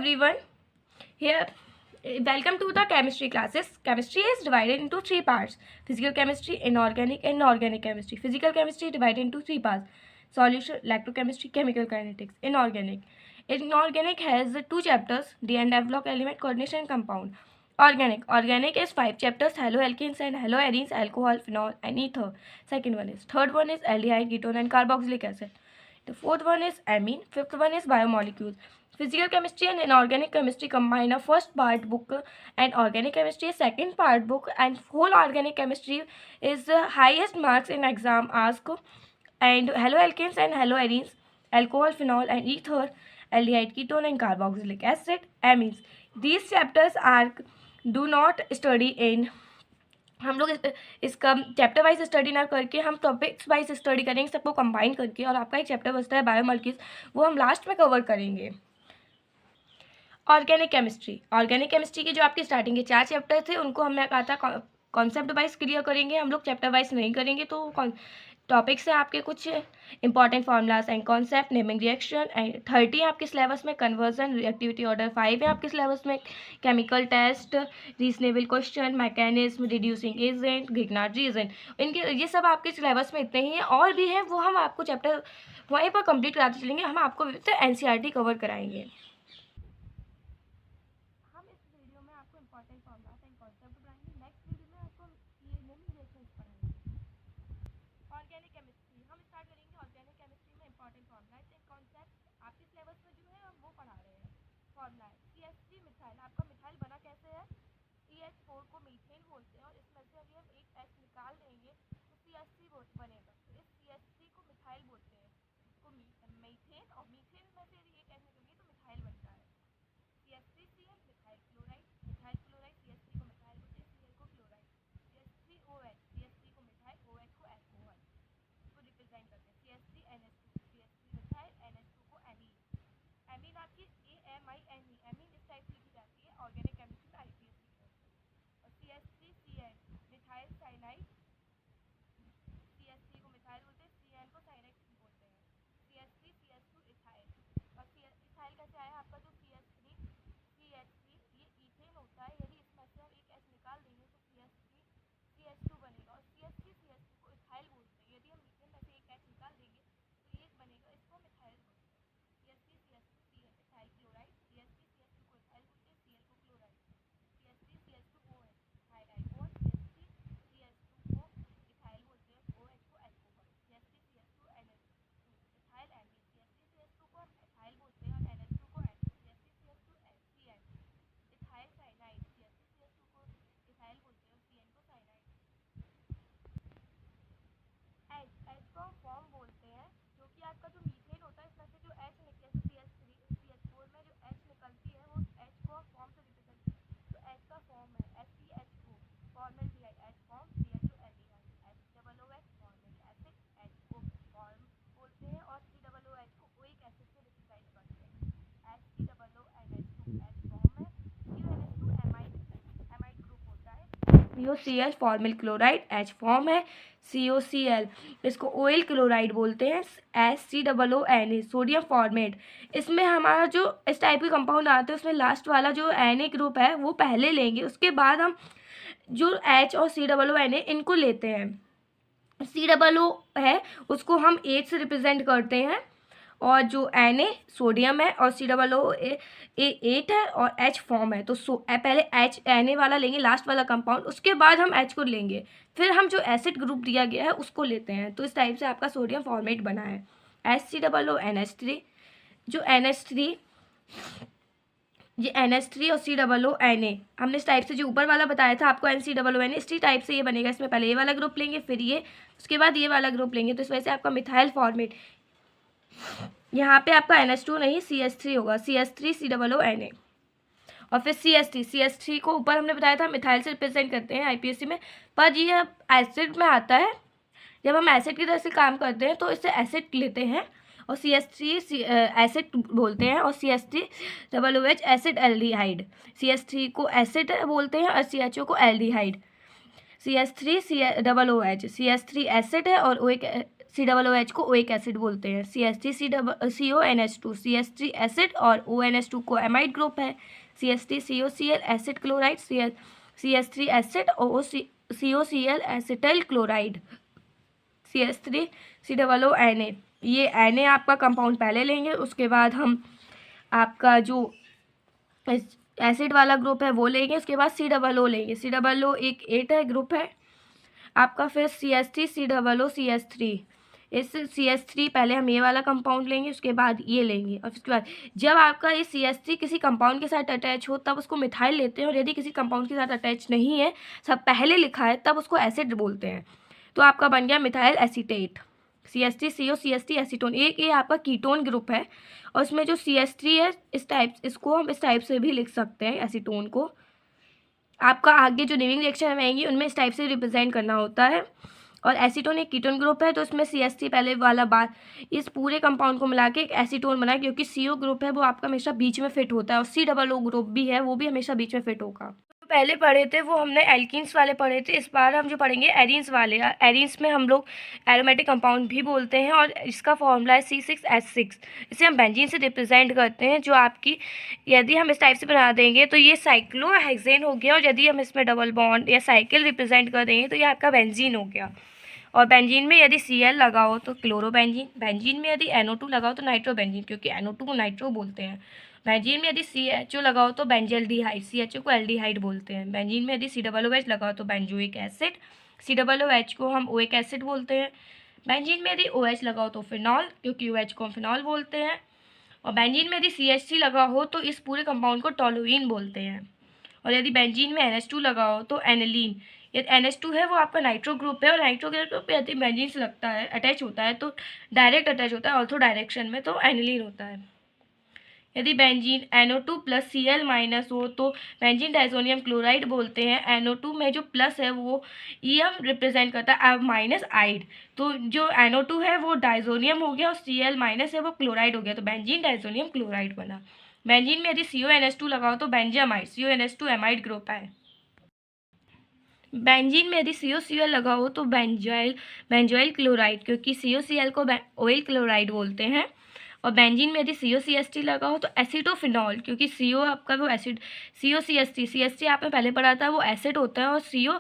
everyone. Here, welcome to the chemistry classes. Chemistry is divided into three parts: physical chemistry, inorganic, and organic chemistry. Physical chemistry divided into three parts: solution, electrochemistry, chemical kinetics. Inorganic has two chapters: the and F block element, coordination, and compound. Organic is 5 chapters: haloalkanes and haloarenes, alcohol, phenol, and ether. Third one is aldehyde, ketone, and carboxylic acid. The fourth one is amine. Fifth one is biomolecules. Physical chemistry and inorganic chemistry combine a first part book, and organic chemistry is second part book, and whole organic chemistry is the highest marks in exam ask. And haloalkanes and haloarenes, alcohol, phenol, and ether, aldehyde, ketone, and carboxylic acid, amines. These chapters are do not study in हम लोग इसका chapter wise study ना करके हम topics wise study करेंगे, सबको combine करके, और आपका एक चैप्टर बचता है बायोमॉलिक्यूल्स, वो हम लास्ट में कवर करेंगे। ऑर्गेनिक केमिस्ट्री के जो आपके स्टार्टिंग के 4 चैप्टर थे उनको हमने कहा था कॉन्सेप्ट वाइज क्लियर करेंगे हम लोग, चैप्टर वाइज नहीं करेंगे। तो टॉपिक्स हैं आपके कुछ important formulas and concept, naming reaction, and 30 आपके सिलेबस में कन्वर्जन, रिएक्टिविटी ऑर्डर 5 है आपके सिलेबस में, chemical test, reasonable question, mechanism, reducing agent, Grignard reagent, इनके ये सब आपके सिलेबस में इतने ही हैं। और भी हैं, वो हम आपको चैप्टर वहीं पर कंप्लीट कराते चलेंगे। हम आपको NCERT कवर कराएंगे। हम इस वीडियो में आपको इंपॉर्टेंट फार्मूलाज एंड कॉन्सेप्ट पढ़ाएंगे। नेक्स्ट वीडियो में आपको ये नेमिंग रिएक्शंस पढ़ाएंगे। ऑर्गेनिक केमिस्ट्री हम स्टार्ट करेंगे। ऑर्गेनिक केमिस्ट्री में इंपॉर्टेंट फार्मूलाज एंड कॉन्सेप्ट आपके सिलेबस में जो है हम वो पढ़ा रहे हैं। फार्मूला CH3 मिथाइल, आपका मिथाइल बना कैसे है? CH4 को मीथेन बोलते हैं, और इसमें से अभी हम एक H निकाल देंगे तो CH3 बनेगा। तो इस CH3 को मिथाइल बोलते हैं, इसको मीथेन, और मीथेन में से यदि एक H निकल गई तो मिथाइल बनता है। CH3Cl मिथाइल क्लोराइड, CH3 को मिथाइल बोलते हैं, Cl को क्लोराइड, CH3OH, CH3 को मिथाइल, OH को अल्कोहल, इसको रिप्रेजेंट करते हैं। CH3NH2, CH3 मिथाइल, NH2 को एमीन। एमीन आपकी AMINE, एमीन इस टाइप से लिखी जाती है ऑर्गेनिक केमिस्ट्री में IPS की तरफ से। और CH3CN मिथाइल साइनाइड, CH3 को मिथाइल बोलते हैं, CN को साइनाइड बोलते हैं। CH3CH2 इथाइल, और इथाइल कैसे आया आपका? जो CH3 ये इथेन होता है, यदि इसमें से हम एक H निकाल देंगे तो CH3CH2 बनेगा, और CH3CH2 को इथाइल बोलते हैं। यदि हम मीथेन में से एक H निकाल देंगे तो ये बनेगा, इसको हम इथाइल बोलते हैं। CH3CH2 इथाइल क्लोराइड, CH3CH2 को इथाइल बोलते हैं, Cl को chloride, CH3CH2OH ethyl alcohol, CH3CH2 को इथाइल बोलते हैं, OH को alcohol, CH3CH2NH2 ethyl amine, CH3CH2 को हम इथाइल बोलते हैं, और NH2 को amine, CH3CH2CN ethyl cyanide, CH3CH2 को इथाइल बोलते हैं, और CN को साइनाइड। H को फॉर्म बोलते हैं, जो कि आपका जो मीथेन होता है इसमें से जो H निकले, तो CH4 में जो H निकलती है वो H को फॉर्म से रिप्रेजेंट, तो H का फॉर्म है HCHO, formaldehyde, H form, CHO aldehyde, HOOH formic acid, HO form बोलते हैं, और COOH को ओइक एसिड से रिप्रेजेंट करते हैं। HCOONH2 H फॉर्म है, CONH2 एमाइड ग्रुप होता है, COCl formal chloride, H form है, COCl इसको ओइल क्लोराइड बोलते हैं, SCOONA सोडियम फॉर्मेट। इसमें हमारा जो इस टाइप के कंपाउंड आते हैं उसमें लास्ट वाला जो Na ग्रुप है वो पहले लेंगे, उसके बाद हम जो H और COONA इनको लेते हैं। COO है उसको हम H से रिप्रेजेंट करते हैं, और जो Na सोडियम है, और COO 8 है, और H फॉर्म है। तो पहले Na वाला लेंगे लास्ट वाला कंपाउंड, उसके बाद हम H को लेंगे, फिर हम जो एसिड ग्रुप दिया गया है उसको लेते हैं। तो इस टाइप से आपका सोडियम फॉर्मेट बना है HCOONH3। जो NH3 ये NH3 और COONA हमने इस टाइप से जो ऊपर वाला बताया था आपको NCOONA, इसी टाइप से ये बनेगा। इसमें पहले ये वाला ग्रुप लेंगे, फिर ये, उसके बाद ये वाला ग्रुप लेंगे, तो इस वजह से आपका मिथाइल फॉर्मेट। यहाँ पे आपका NH2 नहीं CH3 होगा, CH3COONA, और फिर CH3 को ऊपर हमने बताया था मिथाइल से रिप्रेजेंट करते हैं IPSC में, पर ये एसिड में आता है। जब हम एसिड की तरह से काम करते हैं तो इससे एसिड लेते हैं, और CH3 एसिड बोलते हैं, और CH3OH एसिड एल्डिहाइड, CH3 को एसिड बोलते हैं, और CHO को एल्डिहाइड, CH3OH CH3 एसिड है, और COOH को ओइक एसिड बोलते हैं। CH3CONH2 CH3 एसिड और ONH2 को एमाइड ग्रुप है। CH3COCl acid chloride, CH3 acid और COCl एसिटाइल क्लोराइड, CH3COONA। ये Na आपका कंपाउंड पहले लेंगे, उसके बाद हम आपका जो एसिड वाला ग्रुप है वो लेंगे, उसके बाद COO लेंगे। COO एक 8 है ग्रुप है आपका। फिर CH3COO इस CH3 पहले हम ये वाला कंपाउंड लेंगे, उसके बाद ये लेंगे, और उसके बाद जब आपका ये CH3 किसी कंपाउंड के साथ अटैच हो तब उसको मिथाइल लेते हैं, और यदि किसी कंपाउंड के साथ अटैच नहीं है, सब पहले लिखा है, तब उसको एसिड बोलते हैं। तो आपका बन गया मिथाइल एसीटेट, CH3CO एसीटोन। एक ये आपका कीटोन ग्रुप है, और इसमें जो CH3 है इसको हम इस टाइप से भी लिख सकते हैं एसीटोन को। आपका आगे जो नेमिंग रिएक्शन आएंगी उनमें इस टाइप से रिप्रेजेंट करना होता है। और एसीटोन एक कीटोन ग्रुप है, तो इसमें CH3 पहले वाला बात इस पूरे कंपाउंड को मिला के एक एसीटोन बना, क्योंकि CO ग्रुप है वो आपका हमेशा बीच में फिट होता है, और COO ग्रुप भी है वो भी हमेशा बीच में फिट होगा। पहले पढ़े थे वो हमने एल्कीन्स वाले पढ़े थे, इस बार हम जो पढ़ेंगे एरीन्स वाले। एरीन्स में हम लोग एरोमेटिक कंपाउंड भी बोलते हैं, और इसका फॉर्मूला है C6H6। इसे हम बेंजीन से रिप्रेजेंट करते हैं, जो आपकी यदि हम इस टाइप से बना देंगे तो ये साइक्लोहेक्सेन हो गया, और यदि हम इसमें डबल बॉन्ड या साइकिल रिप्रेजेंट कर देंगे तो ये आपका बेंजीन हो गया। और बेंजीन में यदि Cl लगा हो तो क्लोरोबेंजीन, बेंजीन में यदि NO2 लगा हो तो नाइट्रोबेंजीन, क्योंकि NO2 को नाइट्रो बोलते हैं। बेंजीन में यदि CHO लगा हो तो बेंजल्डिहाइड, CHO को एल्डिहाइड बोलते हैं। बेंजीन में यदि COOH लगा हो तो बेंजोइक एसिड, COOH को हम ओइक एसिड बोलते हैं। बेंजीन में यदि OH लगा हो तो फिनॉल, क्योंकि OH को हम फिनॉल बोलते हैं। और बेंजीन में यदि CH3 लगा हो तो इस पूरे कंपाउंड को टोलुइन बोलते हैं। और यदि बेंजीन में NH2 लगा हो तो एनिलीन। यदि NH2 है वो आपका नाइट्रो ग्रुप है, और नाइट्रो ग्रुप यदि बेंजीन से लगता है अटैच होता है तो डायरेक्ट अटैच होता है ऑर्थो डायरेक्शन में, तो एनिलीन होता है। यदि benzene NO2 plus Cl minus हो तो बेंजीन डाइजोनियम क्लोराइड बोलते हैं। NO2 में जो प्लस है वो ईएम रिप्रेजेंट करता है माइनस आइड, तो जो NO2 है वो डाइजोनियम हो गया, और Cl माइनस है वो क्लोराइड हो गया, तो बेंजीन डाइजोनियम क्लोराइड बना। बेंजीन में यदि CONH2 लगाओ तो बेंजामाइड, CONH2 एमाइड ग्रुप है। बेंजीन में यदि COCl लगा हो तो बेंजोइल क्लोराइड, क्योंकि COCl को ऑयल क्लोराइड बोलते हैं। और बेंजीन में यदि COCH3 लगा हो तो एसिटोफिनॉल, क्योंकि CO आपका वो एसिड, COCH3 आपने पहले पढ़ा था वो एसिड होता है, और CO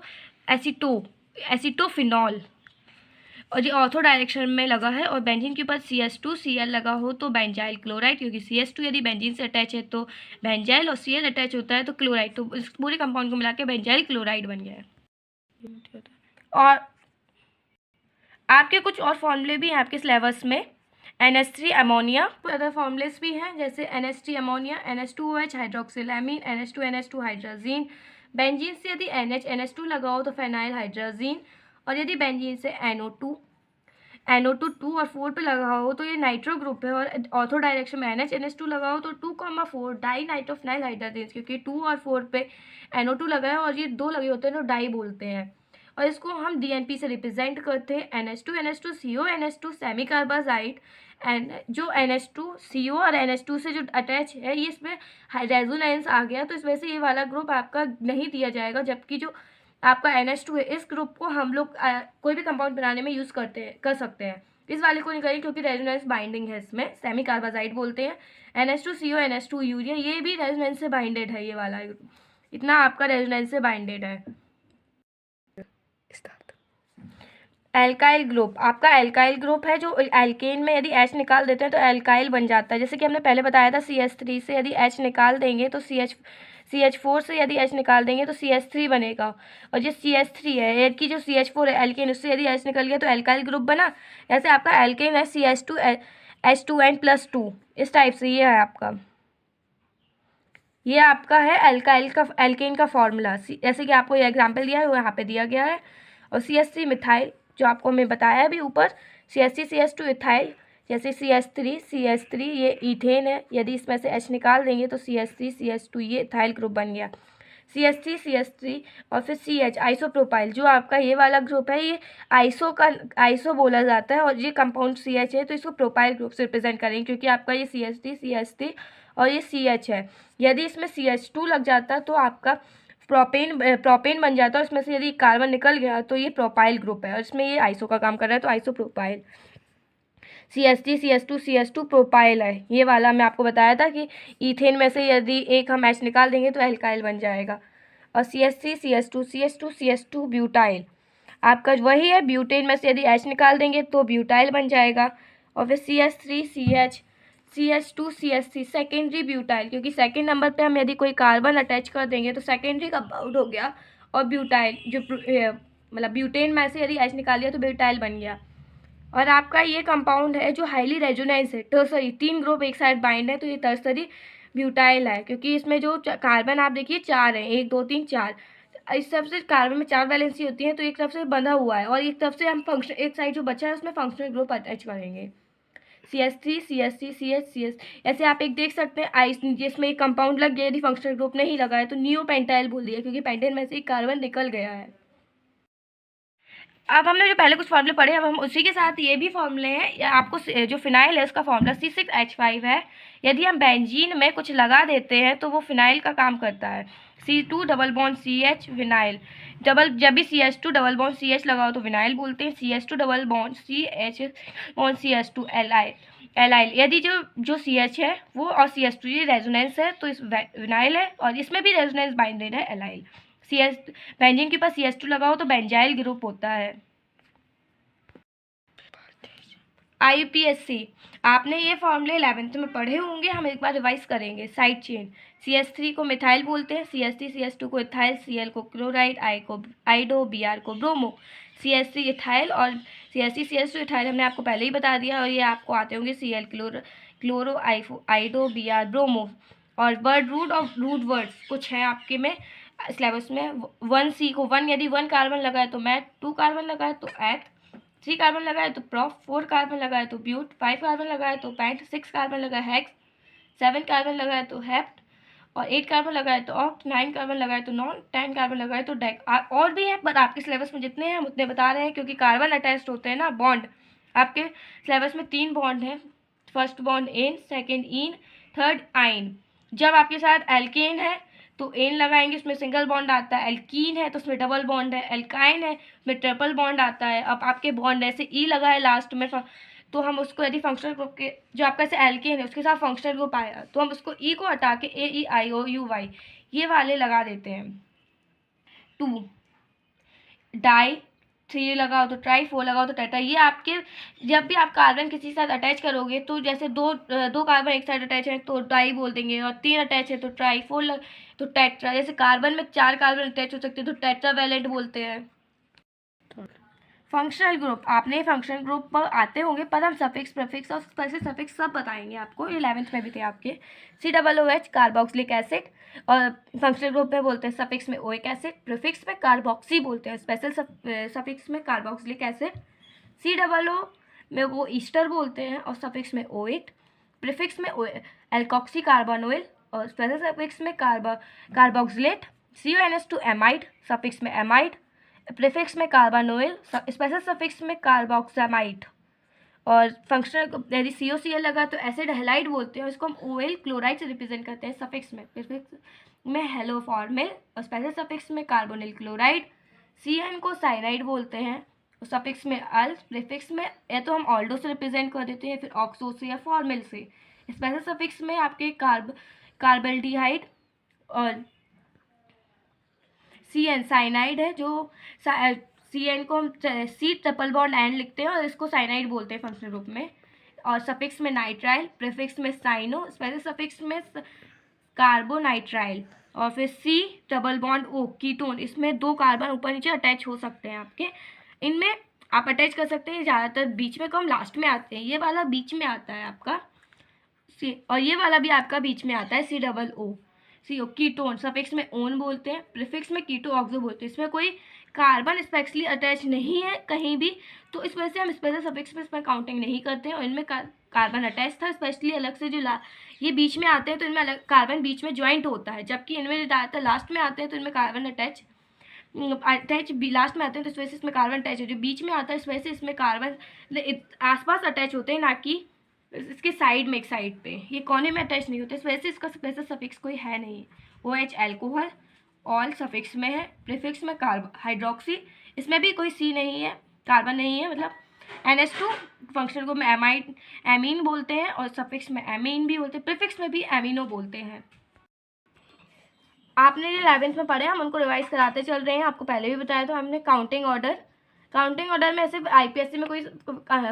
एसिटोफिनॉल, और ये ऑर्थो डायरेक्शन में लगा है। और बेंजीन के ऊपर CH2Cl लगा हो तो बेंजाइल क्लोराइड, क्योंकि CH2 यदि बेंजीन से अटैच है तो बेंजाइल, और Cl अटैच होता है तो क्लोराइड, तो इस पूरे कंपाउंड को मिला के बेंजाइल क्लोराइड बन गया है। और आपके कुछ और फॉर्मूले भी हैं आपके सिलेबस में। NH3 अमोनिया, अदर फॉर्मूलेस भी हैं, जैसे NH3 ammonia, NH2OH हाइड्रोक्सिलामीन, NH2NH2 hydrazine. Benzene से यदि NH2 लगा हो तो फेनाइल हाइड्राजीन, और यदि बेंजीन से NO2 2 और 4 पे लगा हो तो ये नाइट्रो ग्रुप है, और ऑर्थो डायरेक्शन में NH2 लगा हो तो 2,4 डाई नाइट्रोफिनाइल हाइड्राजीन, क्योंकि 2 और 4 पे NO2 लगा है और ये 2 लगे होते हैं तो डाई बोलते हैं। और इसको हम DNP से रिप्रेजेंट करते हैं। NH2 CO NH2 semi carbazide, and जो NH2 CO और NH2 से जो अटैच है ये इसमें रेजोनेंस आ गया, तो इस वजह से ये वाला ग्रुप आपका नहीं दिया जाएगा। जबकि जो आपका NH2 है इस ग्रुप को हम लोग कोई भी कंपाउंड बनाने में यूज़ कर सकते हैं। इस वाले को नहीं करेंगे क्योंकि रेजोनेंस बाइंडिंग है, इसमें सेमी कार्बाजाइड बोलते हैं। NH2 CO NH2 यूरिया, ये भी रेजोनेंस से बाइंडेड है, ये वाला इतना आपका रेजोनेंस से बाइंडेड है। एल्काइल ग्रुप, आपका एल्काइल ग्रुप है जो एल्केन में यदि H निकाल देते हैं तो एल्काइल बन जाता है। जैसे कि हमने पहले बताया था CH3 से यदि H निकाल देंगे तो CH4 से यदि H निकाल देंगे तो CH3 बनेगा। और जो CH3 है एक की जो CH4 है एल्केन, उससे यदि H निकल गया तो एल्काइल ग्रुप बना। ऐसे आपका एल्केन है CH2 H2N+2, इस टाइप से ये है आपका, ये आपका है एल्केन का फॉर्मूला। जैसे कि आपको ये एग्जाम्पल दिया है वो यहाँ पे दिया गया है। और CH3 मिथाइल जो आपको मैं बताया अभी ऊपर, CH3 CH2 इथाइल, जैसे CH3 ये इथेन है, यदि इसमें से H निकाल देंगे तो CH3 CH2 ये इथाइल ग्रुप बन गया। CH3 और फिर CH आइसोप्रोपाइल, जो आपका ये वाला ग्रुप है ये आइसो बोला जाता है, और ये कंपाउंड CH है तो इसको प्रोपाइल ग्रुप से रिप्रेजेंट करेंगे, क्योंकि आपका ये CH3 और ये CH है। यदि इसमें CH2 लग जाता है तो आपका प्रोपेन बन जाता है, उसमें से यदि कार्बन निकल गया तो ये प्रोपाइल ग्रुप है और इसमें ये आइसो का काम कर रहा है, तो आइसोप्रोपाइल। CH3CH2CH2 प्रोपाइल है, ये वाला मैं आपको बताया था कि ईथेन में से यदि एक हम H निकाल देंगे तो एल्काइल बन जाएगा। और CH3CH2CH2CH2 ब्यूटाइल आपका वही है, ब्यूटेन में से यदि H निकाल देंगे तो ब्यूटाइल बन जाएगा। और फिर CH3CH2CH3 सेकेंडरी ब्यूटाइल, क्योंकि सेकेंड नंबर पे हम यदि कोई कार्बन अटैच कर देंगे तो सेकेंडरी कंपाउंड हो गया और ब्यूटाइल जो मतलब ब्यूटेन में से यदि H निकाल दिया तो ब्यूटाइल बन गया। और आपका ये कंपाउंड है जो हाईली रेजोनेंस है, टर्सरी, 3 ग्रुप एक साइड बाइंड है तो ये टर्सरी ब्यूटाइल है, क्योंकि इसमें जो कार्बन आप देखिए 4 है, 1 2 3 4, इस तरफ से कार्बन में 4 वैलेंसी होती है तो एक तरफ से बंधा हुआ है और एक तरफ से हम फंक्शन, एक साइड जो बचा है उसमें फंक्शनल ग्रुप अटैच करेंगे। CH3CH3CH ऐसे आप एक देख सकते हैं आइस, जिसमें एक कंपाउंड लग गया, यदि फंक्शनल ग्रुप नहीं लगा है तो नियो पेंटाइल बोल दिया, क्योंकि पेंटेन में से एक कार्बन निकल गया है। अब हमने जो पहले कुछ फॉर्मूले पढ़े, अब हम उसी के साथ ये भी फॉर्मूले हैं। आपको जो फिनाइल है उसका फॉर्मूला C6H5 है, यदि हम बेंजीन में कुछ लगा देते हैं तो वो फिनाइल का काम करता है। C2 double bond CH vinyl, जब भी CH2 डबल बॉन्ड CH लगाओ तो विनाइल बोलते हैं। CH2 double bond CH bond CH2 allyl, यदि जो CH है वो और CH2 ये रेजोनेंस है तो इस विनाइल है, और इसमें भी रेजोनेंस बाइंडेड है एलाइल। बेंजीन के पास CH2 लगाओ तो बेंजाइल ग्रुप होता है। IUPAC आपने ये फॉर्मूले 11th में पढ़े होंगे, हम एक बार रिवाइज करेंगे। साइड चेन, CH3 को मिथाइल बोलते हैं, CH3CH2 को इथाइल, Cl को क्लोराइड, I को आइडो, Br को ब्रोमो, CH3 इथाइल और CH3CH2 इथाइल हमने आपको पहले ही बता दिया, और ये आपको आते होंगे Cl क्लोरो आइडो, Br ब्रोमो। और वर्ड रूट और रूट वर्ड्स कुछ हैं आपके में सिलेबस में। 1C को 1 यदि 1 कार्बन लगा है तो मैट, 2 कार्बन लगा है तो एथ, 3 कार्बन लगा है तो प्रॉफ, 4 कार्बन लगा है तो ब्यूट, 5 कार्बन लगा है तो पैंट, 6 कार्बन लगा है हेक्स, 7 कार्बन लगा है तो हेप्ट, और 8 कार्बन लगा है तो ऑक्ट, 9 कार्बन लगा है तो नॉन, 10 कार्बन लगा है तो डेक। और भी है पर आपके सिलेबस में जितने हैं हम उतने बता रहे हैं, क्योंकि कार्बन अटैच्ड होते हैं ना बॉन्ड। आपके सिलेबस में 3 बॉन्ड हैं, फर्स्ट बॉन्ड एन, सेकेंड ईन, थर्ड आइन। जब आपके साथ एल्केन है तो एन लगाएंगे, उसमें सिंगल बॉन्ड आता है। एल्कीन है तो उसमें डबल बॉन्ड है। एल्काइन है उसमें ट्रिपल बॉन्ड आता है। अब आपके बॉन्ड ऐसे ई लगा है लास्ट में, तो हम उसको यदि फंक्शनल ग्रुप के जो आपका ऐसे एल्केन है उसके साथ फंक्शनल ग्रुप आया तो हम उसको ई को हटा के AEIOUY ये वाले लगा देते हैं। 2 डाई, 3 लगाओ तो ट्राई, 4 लगाओ तो टेट्रा। ये आपके जब भी आप कार्बन किसी के साथ अटैच करोगे तो जैसे दो कार्बन एक साइड अटैच है तो डाई बोल देंगे, और 3 अटैच है तो ट्राई, 4 तो टेट्रा। जैसे कार्बन में 4 कार्बन अटैच हो सकते हैं तो टेट्रा वैलेंट बोलते हैं। फंक्शनल ग्रुप, आपने फंक्शनल ग्रुप पर आते होंगे पर हम सफिक्स, प्रीफिक्स और स्पेसिफिक सफिक्स सब बताएंगे आपको, 11th में भी थे आपके। COOH कार्बोक्सिलिक एसिड, और फंक्शनल ग्रुप में बोलते हैं सफिक्स में ओइक एसिड, प्रीफिक्स में कार्बोक्सी बोलते हैं, स्पेशल सफिक्स में कार्बोक्सिलिक एसिड। COO में वो ईस्टर बोलते हैं और सफिक्स में ओइट, प्रीफिक्स में एल्कोक्सी कार्बोनोइल और स्पेशल सफिक्स में कार्बोक्सिलेट। CONS2 एमाइड, सफिक्स में एमाइड, प्रीफिक्स में कार्बोनोइल, स्पेशल सफिक्स में कार्बोक्सामाइड। और फंक्शनल यदि COCl लगा तो एसिड हैलाइड बोलते हैं, इसको हम OL क्लोराइड से रिप्रेजेंट करते हैं सफिक्स में। प्रीफिक्स में हेलोफॉर्मिल और स्पेशल सफिक्स में कार्बोनिल क्लोराइड। CN को साइनाइड बोलते हैं और सफिक्स में अल, प्रीफिक्स में या तो हम ऑल्डो से रिप्रेजेंट कर देते हैं फिर ऑक्सो से या फॉर्मिल से। स्पेशल सफिक्स में आपके कार्बल्डिहाइड, और CN साइनाइड है, जो CN को हम C ट्रिपल बॉन्ड एन लिखते हैं और इसको साइनाइड बोलते हैं फंक्शनल ग्रुप में। और सफिक्स में नाइट्राइल, प्रीफिक्स में साइनो, स्पेशल सफिक्स में कार्बोनाइट्राइल। और फिर C double bond O ketone, इसमें 2 कार्बन ऊपर नीचे अटैच हो सकते हैं आपके, इनमें आप अटैच कर सकते हैं, ज़्यादातर बीच में कम लास्ट में आते हैं। ये वाला बीच में आता है आपका C, और ये वाला भी आपका बीच में आता है COO। CO कीटोन, सफिक्स में ओन बोलते हैं, प्रीफिक्स में कीटो ऑक्सो बोलते हैं। इसमें कोई कार्बन स्पेशली अटैच नहीं है कहीं भी, तो इस वजह से हम स्पेशल सफिक्स में इसमें काउंटिंग नहीं करते हैं। और इनमें कार्बन अटैच था स्पेशली अलग से, जो ये बीच में आते हैं तो इनमें अलग कार्बन बीच में ज्वाइंट होता है, जबकि इनमें ज़्यादातर लास्ट में आते हैं तो इनमें कार्बन अटैच लास्ट में आते हैं तो इस वजह से इसमें कार्बन अटैच है। जो बीच में आता है इस वजह से इसमें कार्बन आसपास अटैच होते हैं, ना कि इसके साइड में, एक साइड पे, ये कोने में अटैच नहीं होते, इस वजह से इसका स्पेशल सफिक्स कोई है नहीं। OH अल्कोहल, ऑल सफिक्स में है, प्रीफिक्स में हाइड्रोक्सी, इसमें भी कोई सी नहीं है, कार्बन नहीं है, मतलब NH2 फंक्शनल ग्रुप में एमीन बोलते हैं और सफिक्स में एमीन भी बोलते हैं, प्रीफिक्स में भी एमिनो बोलते हैं। आपने जो 11th में पढ़े हम उनको रिवाइज कराते चल रहे हैं। आपको पहले भी बताया था हमने काउंटिंग ऑर्डर में ऐसे IPSC में कोई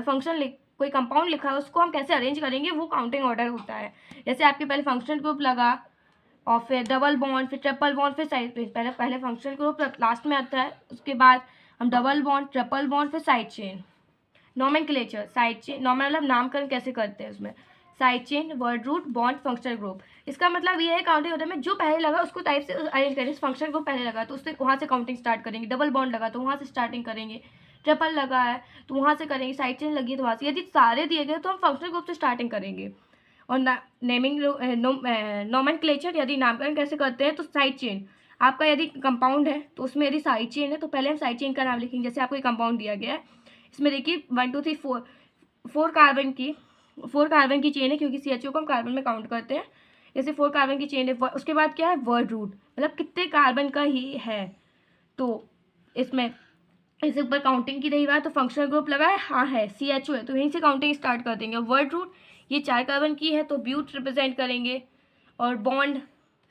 फंक्शन कोई कंपाउंड लिखा है उसको हम कैसे अरेंज करेंगे, वो काउंटिंग ऑर्डर होता है। जैसे आपके पहले फंक्शनल ग्रुप लगा और फिर डबल बॉन्ड, फिर ट्रिपल बॉन्ड, फिर साइड चेन, पहले फंक्शनल ग्रुप लास्ट में आता है, उसके बाद हम डबल बॉन्ड, ट्रिपल बॉन्ड, फिर side chain. Nomenclature, side chain मतलब नामकरण कैसे करते हैं उसमें, side chain, word root, bond, functional group. इसका मतलब ये है काउंटिंग ऑर्डर में जो पहले लगा उसको टाइप से अरेंज करेंगे। फंक्शनल ग्रुप पहले लगा तो उससे वहाँ से काउंटिंग स्टार्ट करेंगे, डबल बॉन्ड लगा तो वहाँ से स्टार्टिंग करेंगे, ट्रिपल लगा है तो वहाँ से करेंगे, साइड चेन लगी है तो वहाँ से, यदि सारे दिए गए तो हम फंक्शनल ग्रुप से स्टार्टिंग करेंगे। और नेमिंग नॉमेनक्लेचर, यदि नामकरण कैसे करते हैं तो साइड चेन, आपका यदि कंपाउंड है तो उसमें यदि साइड चेन है तो पहले हम साइड चेन का नाम लिखेंगे। जैसे आपको एक कंपाउंड दिया गया है, इसमें देखिए 1 2 3 4 4 कार्बन की चेन है, क्योंकि CHO को हम कार्बन में काउंट करते हैं। जैसे 4 कार्बन की चेन है, उसके बाद क्या है वर्ड रूट, मतलब कितने कार्बन का ही है। तो इसमें इसके ऊपर काउंटिंग की रही बात तो फंक्शनल ग्रुप लगा है, हाँ है, CHO है तो यहीं से काउंटिंग स्टार्ट कर देंगे। वर्ड रूट ये 4 कार्बन की है तो ब्यूट रिप्रेजेंट करेंगे। और बॉन्ड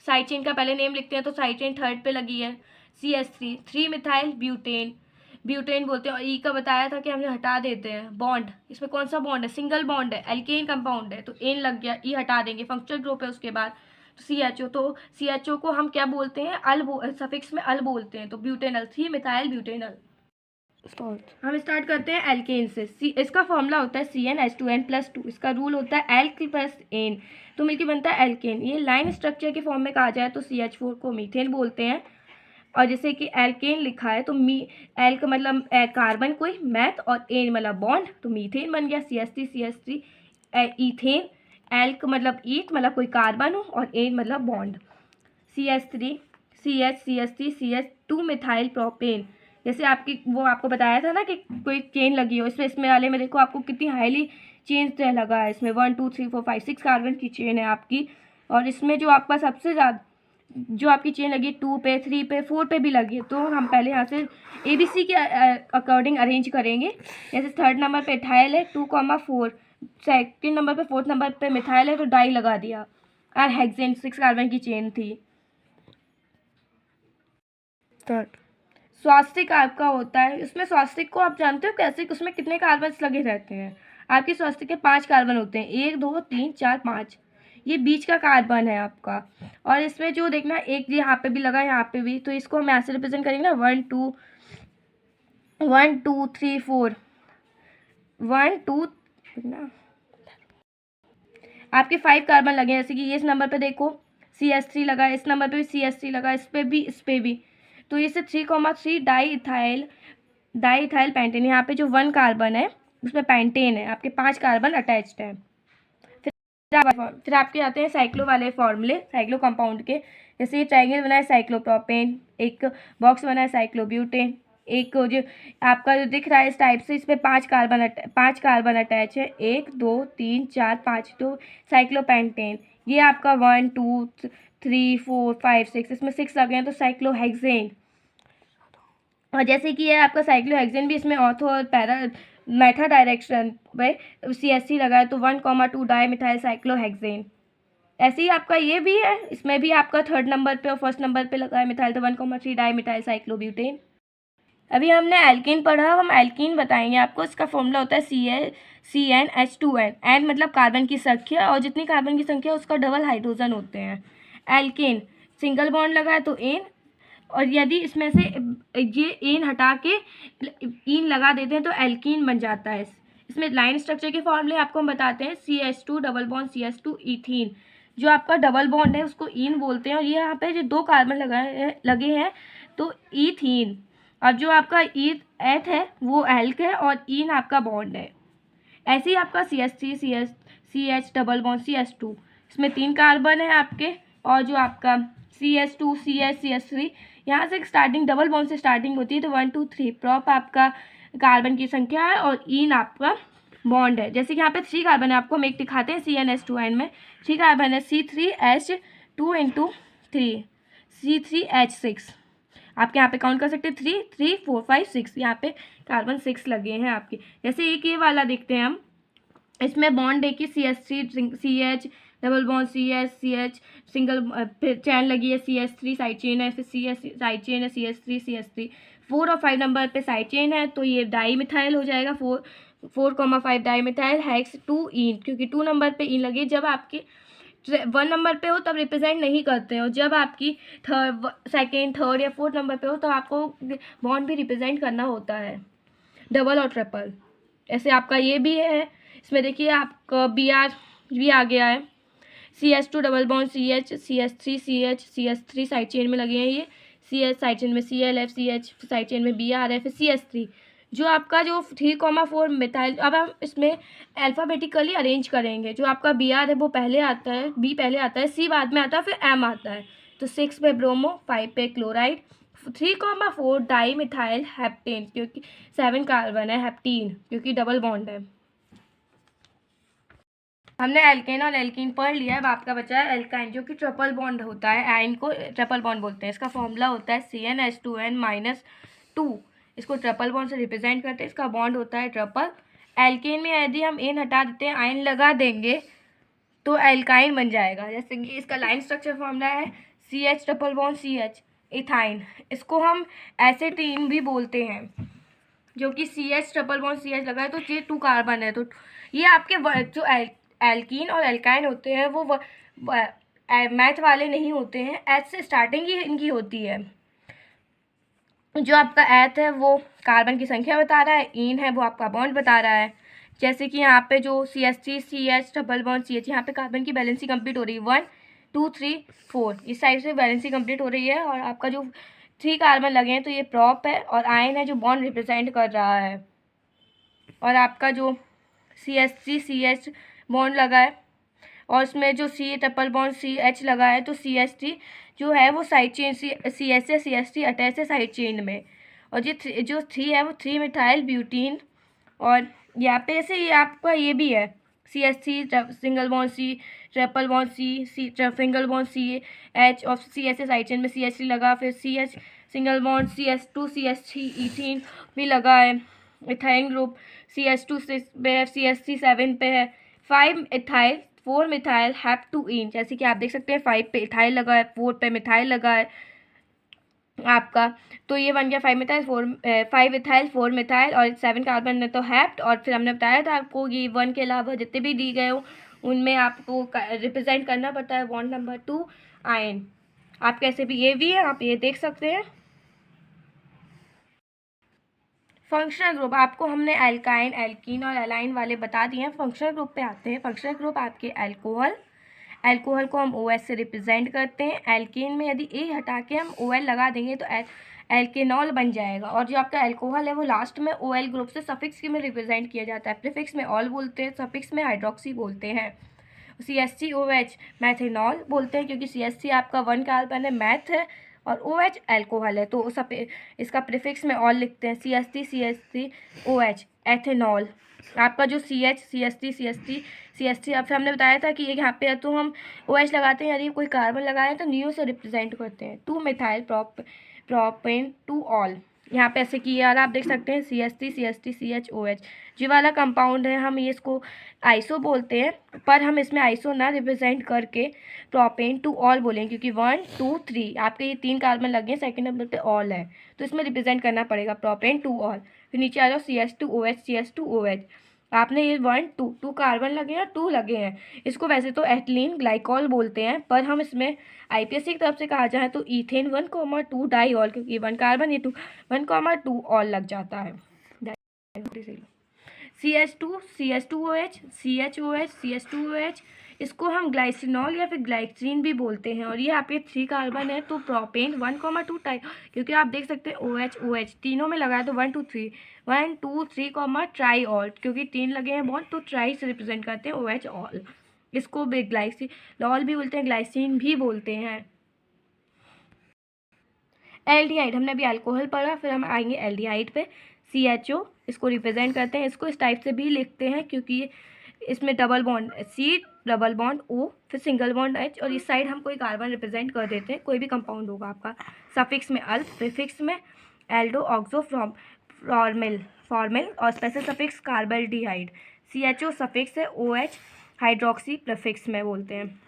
साइड चेन का पहले नेम लिखते हैं तो साइड चेन थर्ड पे लगी है, CH3 3 मिथाइल ब्यूटेन बोलते हैं। और ई का बताया था कि हमने हटा देते हैं। बॉन्ड, इसमें कौन सा बॉन्ड है, सिंगल बॉन्ड है, एल्केन कंपाउंड है तो एन लग गया, ई हटा देंगे, फंक्शनल ग्रुप है। उसके बाद CHO, तो CHO को हम क्या बोलते हैं, सफिक्स में अल बोलते हैं तो ब्यूटेनल, 3 मिथाइल ब्यूटेनल। हम स्टार्ट करते हैं एल्केन से। इसका फॉर्मूला होता है CnH2n+2, इसका रूल होता है एल्क प्लस एन तो मिलकर बनता है एल्केन। ये लाइन स्ट्रक्चर के फॉर्म में कहा जाए तो CH4 को मीथेन बोलते हैं। और जैसे कि एल्केन लिखा है तो एल्क मतलब कार्बन कोई, मैथ और एन मतलब बॉन्ड तो मीथेन बन गया, CH3 ईथेन। एल्क मतलब ईथ मतलब कोई कार्बन हो और एन मतलब bond, CH3 CH CH2 methyl propane. जैसे आपकी वो आपको बताया था ना कि कोई चेन लगी हो, इसमें वाले में देखो आपको कितनी हाईली चेन लगा है, इसमें 1 2 3 4 5 6 कार्बन की चेन है आपकी। और इसमें जो आपका सबसे ज़्यादा जो आपकी चेन लगी 2 पे 3 पे 4 पे भी लगी है तो हम पहले यहाँ से ABC के अकॉर्डिंग अरेंज करेंगे। जैसे थर्ड नंबर पे इथाइल है 2,4, सेकंड नंबर पे, फोर्थ नंबर पे मिथाइल है तो डाई लगा दिया। और हेक्सेन 6 कार्बन की चेन थी। स्वास्तिक आपका होता है, उसमें स्वास्तिक को आप जानते हो कैसे, उसमें कितने कार्बन लगे रहते हैं। आपके स्वास्तिक के 5 कार्बन होते हैं, 1 2 3 4 5, ये बीच का कार्बन है आपका। और इसमें जो देखना एक यहाँ पे भी लगा, यहाँ पे भी, तो इसको हम ऐसे रिप्रेजेंट करेंगे ना 1 2 3 4 1 2 ना आपके 5 कार्बन लगे हैं। जैसे कि ये इस नंबर पे देखो CH3 लगा है, इस नंबर पे भी CH3 लगा है, इस पे भी, तो इसे 3,3 डाई इथाइल पेंटेन। यहाँ पे जो 1 कार्बन है उसमें पेंटेन है, आपके 5 कार्बन अटैच्ड है। फिर आपके आते हैं साइक्लो वाले फॉर्मूले, साइक्लो कंपाउंड के। जैसे ये ट्राइंगल बना है साइक्लोप्रोपेन, एक बॉक्स बना है साइक्लोब्यूटेन, एक जो आपका जो दिख रहा है इस टाइप से, इस पर 5 कार्बन अटैच है, 1 2 3 4 5, तो साइक्लोपेंटेन। ये आपका 1 2 3 4 5 6, इसमें 6 लगे हैं तो साइक्लोहेक्सेन। और जैसे कि ये आपका साइक्लोहेक्सेन भी, इसमें ऑर्थो और पैरा मेथा डायरेक्शन पे CH3 लगा है तो 1,2 डाई मिथाइल साइक्लोहेक्सेन। ऐसे ही आपका ये भी है, इसमें भी आपका थर्ड नंबर पे और फर्स्ट नंबर पे लगा है मिथाइल तो 1,3 डाई मिथाइल साइक्लोब्यूटेन। अभी हमने एल्कीन पढ़ा, हम एल्कीन बताएंगे आपको। इसका फॉर्मूला होता है CnH2n, एन मतलब कार्बन की संख्या और जितनी कार्बन की संख्या उसका डबल हाइड्रोजन होते हैं। एल्केन सिंगल बॉन्ड लगा है तो एन, और यदि इसमें से ये एन हटा के इन लगा देते हैं तो एल्कीन बन जाता है। इसमें लाइन स्ट्रक्चर के फॉर्मूले आपको हम बताते हैं, CH2 double bond CH2 ethene. जो आपका डबल बॉन्ड है उसको इन बोलते हैं, और ये यहाँ पे जो 2 कार्बन लगे हैं तो ईथीन। और जो आपका एथ है वो एल्क है और इन आपका बॉन्ड है। ऐसे ही आपका CH3 CH double bond CH2, इसमें 3 कार्बन है आपके। और जो आपका CH2 CH3, यहाँ से स्टार्टिंग डबल बॉन्ड से स्टार्टिंग होती है तो 1 2 3 प्रॉप आपका कार्बन की संख्या है और इन आपका बॉन्ड है। जैसे कि यहाँ पे 3 कार्बन है, आपको हम एक दिखाते हैं CnH2n में 3 कार्बन है, C3H2 × 3 C3H6। आपके यहाँ पे काउंट कर सकते हैं 3 3 4 5 6, यहाँ पे कार्बन 6 लगे हैं आपके। जैसे एक ये वाला देखते हैं हम, इसमें बॉन्ड देखिए CH3 CH double bond CH single, फिर चैन लगी है CH3 साइड चेन है, फिर CS साइड चेन है CH3 4 और 5 नंबर पे साइड चेन है, तो ये डाई मिथाइल हो जाएगा। 4,5 डाई मिथाइल हेक्स 2 ईन, क्योंकि 2 नंबर पे ईन लगी। जब आपकी 1 नंबर पे हो तब रिप्रेजेंट नहीं करते हो, जब आपकी सेकेंड थर्ड या 4th नंबर पे हो तो आपको बॉन्ड भी रिप्रेजेंट करना होता है, डबल और ट्रिपल। ऐसे आपका ये भी है, इसमें देखिए आपका BR भी आ गया है। CH2 double bond CH CH3 CH side chain में लगे हैं ये, CH साइड चेन में CLF CH साइड चेन में BR है, फिर CH3 जो आपका जो 3,4 मिथाइल। अब हम इसमें अल्फ़ाबेटिकली अरेंज करेंगे। जो आपका BR है वो पहले आता है, B पहले आता है, C बाद में आता है, फिर M आता है। तो 6 पे ब्रोमो, 5 पे क्लोराइड, 3,4 डाई मिथाइल हेप्टेन, क्योंकि 7 कार्बन है, हेप्टीन क्योंकि डबल बॉन्ड है। हमने एल्केन और एल्कीन पढ़ लिया है। अब आपका बचा है एल्काइन, जो कि ट्रिपल बॉन्ड होता है। आयन को ट्रिपल बॉन्ड बोलते हैं। इसका फॉर्मूला होता है CnH2n-2। इसको ट्रिपल बॉन्ड से रिप्रेजेंट करते हैं। इसका बॉन्ड होता है ट्रिपल। एल्केन में यदि हम एन हटा देते हैं, आयन लगा देंगे, तो एल्काइन बन जाएगा। जैसे कि इसका लाइन स्ट्रक्चर फॉर्मूला है CH triple bond CH, ethyne. इसको हम एसेटीन भी बोलते हैं, जो कि CH ट्रिपल बॉन्ड CH लगा है तो ये 2 कार्बन है। तो ये आपके जो एल्कीन और एल्काइन होते हैं वो मैथ वाले नहीं होते हैं, एच से स्टार्टिंग ही इनकी होती है। जो आपका एथ है वो कार्बन की संख्या बता रहा है, ईन है वो आपका बॉन्ड बता रहा है। जैसे कि यहाँ पे जो CH3 CH double bond CH, यहाँ पे कार्बन की बैलेंसी कंप्लीट हो रही है, 1 2 3 4 इस साइड से बैलेंसी कंप्लीट हो रही है। और आपका जो 3 कार्बन लगे हैं तो ये प्रॉप है, और आयन है जो बॉन्ड रिप्रेजेंट कर रहा है। और आपका जो CH3 CH बॉन्ड लगा है, और उसमें जो C ट्रिपल बॉन्ड CH लगा है, तो CH3 जो है वो साइड चेन CH से CH3 अटैच है साइड चेन में। और जो 3 है वो 3 मिथाइल ब्यूटीन। और यहाँ पे ऐसे ये आपका ये भी है CH3 single bond C triple bond C single bond CH, और CH से साइड चेन में CH3 लगा, फिर CH single bond CH2 CH3 ethene भी लगा है। इथाइन ग्रुप CH2 पे है, CH3 7 पे है, 5 इथाइल 4 मिथाइल हैव 2 इन। जैसे कि आप देख सकते हैं 5 पे इथाइल लगा है, 4 पे मिथाइल लगा है आपका। तो ये बन गया 5 मिथाइल 5 इथाइल 4 मिथाइल, और 7 कार्बन है तो हैप्ट। और फिर हमने बताया था आपको ये 1 के अलावा जितने भी दी गए हो उनमें आपको रिप्रेजेंट करना पड़ता है बॉन्ड नंबर 2 आयन। आप कैसे भी ये भी है, आप ये देख सकते हैं। फंक्शनल ग्रुप आपको हमने एल्काइन एल्कीन और एलाइन वाले बता दिए हैं। फंक्शनल ग्रुप पे आते हैं। फंक्शनल ग्रुप आपके एल्कोहल को हम OH से रिप्रेजेंट करते हैं। एल्कीन में यदि ए हटा के हम OL लगा देंगे तो एल्केनॉल बन जाएगा। और जो आपका एल्कोहल है वो लास्ट में OL ग्रुप से सफिक्स में रिप्रेजेंट किया जाता है। प्रीफिक्स में ऑल बोलते हैं, सफिक्स में हाइड्रोक्सी बोलते हैं। CH3OH मैथेनॉल बोलते हैं, क्योंकि CH3 आपका 1 कार्बन है, मैथ है, और OH अल्कोहल है, तो सब इसका प्रीफिक्स में ऑल लिखते हैं। CH3OH ethanol. आपका जो CH3 अब फिर हमने बताया था कि यहाँ पे तो हम OH लगाते हैं, यदि कोई कार्बन लगाए तो न्यू से रिप्रेजेंट करते हैं। 2 मिथाइल प्रोपेन 2 ऑल। यहाँ पे ऐसे किया आप देख सकते हैं CH3 CHOH जी वाला कंपाउंड है। हम ये इसको आइसो बोलते हैं, पर हम इसमें आइसो ना रिप्रेजेंट करके प्रोपेन 2 ऑल बोलेंगे, क्योंकि 1 2 3 आपके ये 3 कार्बन लगे हैं, सेकंड नंबर पे ऑल है, तो इसमें रिप्रेजेंट करना पड़ेगा प्रोपेन 2 ऑल। फिर नीचे आ जाओ CH2OH आपने ये 1 2 कार्बन लगे हैं, 2 लगे हैं। इसको वैसे तो एथिलीन ग्लाइकॉल बोलते हैं, पर हम इसमें IPSC की तरफ से कहा जाए तो ईथेन 1,2 डाईऑल, क्योंकि 1 कार्बन ये 1,2 ऑल लग जाता है। CH2OH CHOH इसको हम ग्लाइसिनॉल या फिर ग्लाइसिन भी बोलते हैं। और ये आपके 3 कार्बन है, तो प्रोपेन 1,2 टाइप, क्योंकि आप देख सकते हैं OH तीनों में लगा है, तो 1 2 3 1 2 3 ट्राई ऑल, क्योंकि 3 लगे हैं बॉन्ड, तो ट्राई से रिप्रेजेंट करते हैं OH ऑल। इसको ग्लाइसिनॉल भी बोलते हैं, ग्लाइसिन भी बोलते हैं। एल्डिहाइड हमने अभी अल्कोहल पढ़ा, फिर हम आएंगे एल्डिहाइड पे। CHO इसको रिप्रेजेंट करते हैं। इसको इस टाइप से भी लिखते हैं, क्योंकि इसमें double bond C, double bond O, फिर सिंगल बॉन्ड H, और इस साइड हम कोई कार्बन रिप्रेजेंट कर देते हैं, कोई भी कंपाउंड होगा आपका। सफिक्स में अल, प्रीफिक्स में एल्डो, ऑक्सो, फॉर्मिल और स्पेशल सफिक्स कार्बल्डिहाइड। CHO सफिक्स है, OH हाइड्रोक्सी प्रीफिक्स में बोलते हैं।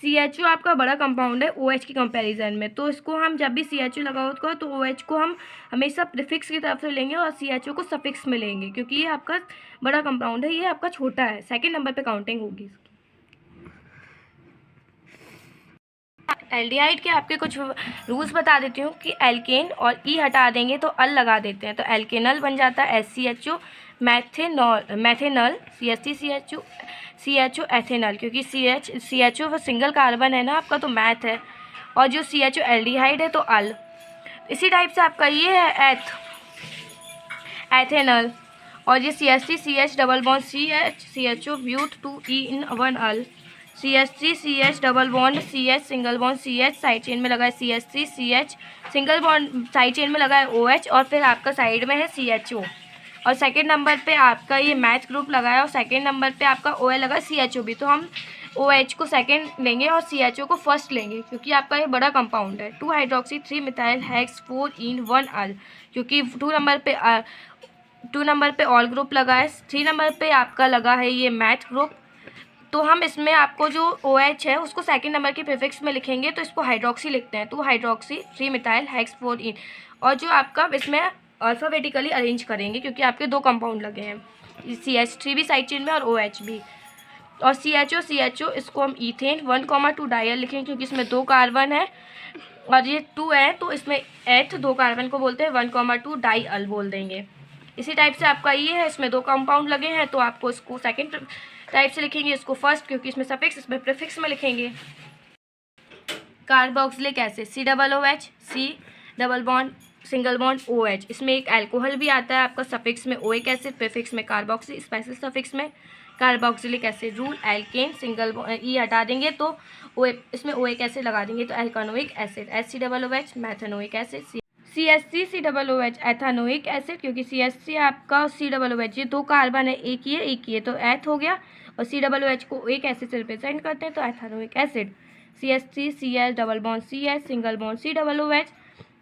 CHO आपका बड़ा कंपाउंड है OH की कंपैरिजन में, तो इसको हम जब भी CHO लगा होगा तो OH को हम हमेशा प्रीफिक्स की तरफ से लेंगे और CHO को सफिक्स में लेंगे, क्योंकि ये आपका बड़ा कंपाउंड है, ये आपका छोटा है, सेकंड नंबर पे काउंटिंग होगी इसकी। एल्डिहाइड के आपके कुछ रूल्स बता देती हूँ कि एल्केन और ई हटा देंगे तो अल लगा देते हैं तो एल्केनल बन जाता है SCHO, मैथेनल CHO एथेनल, क्योंकि CHO वो सिंगल कार्बन है ना आपका, तो मैथ है, और जो CHO एल्डिहाइड है तो अल। इसी टाइप से आपका ये है एथेनल, और ये CH double bond CHO but 2E en 1 al, CH3CH double bond CH single bond CH side chain में लगा है CH3CH single bond side chain में लगा है OH, और फिर आपका साइड में है CHO, और सेकंड नंबर पे आपका ये मैथ ग्रुप लगा है, और सेकंड नंबर पे आपका OL लगा है CHO भी, तो हम OH को सेकंड लेंगे और CHO को फर्स्ट लेंगे, क्योंकि आपका ये बड़ा कंपाउंड है। 2 हाइड्रोक्सी 3 मिथाइल हेक्स 4 इन 1 अल, क्योंकि 2 नंबर पे ऑल ग्रुप लगा है, 3 नंबर पे आपका लगा है ये मैथ ग्रुप, तो हम इसमें आपको जो OH है उसको सेकंड नंबर के प्रीफिक्स में लिखेंगे, तो इसको हाइड्रोक्सी लिखते हैं, 2 हाइड्रोक्सी 3 मिथाइल हेक्स 4 इन, और जो आपका इसमें अल्फ़ाबेटिकली अरेंज करेंगे, क्योंकि आपके 2 कंपाउंड लगे हैं, CH3 भी साइड चेन में और OH भी, और CHO इसको हम ईथेन 1,2 डायल लिखेंगे, क्योंकि इसमें 2 कार्बन है, और ये 2 है तो इसमें एथ 2 कार्बन को बोलते हैं, 1,2 डाई अल बोल देंगे। इसी टाइप से आपका ये है, इसमें 2 कंपाउंड लगे हैं, तो आपको इसको सेकंड टाइप से लिखेंगे, इसको फर्स्ट, क्योंकि इसमें सफिक्स, इसमें प्रीफिक्स में लिखेंगे। Carboxylic acid COOH, C double bond single bond OH, इसमें एक अल्कोहल भी आता है आपका, सफिक्स में ओइक एसिड, प्रीफिक्स में कार्बोक्सी, स्पेशल सफिक्स में carboxylic acid. Rule alkane single e हटा देंगे तो इसमें ओइक एसिड लगा देंगे तो alkanoic acid, HCOOH methanoic acid, CH3COOH ethanoic acid, क्योंकि CH3 आपका COOH ये 2 कार्बन है, एक ही है तो एथ हो गया, और COOH को एक एसिड से रिप्रेजेंट करते हैं तो ethanoic acid. CH3CH double bond CH single bond COOH,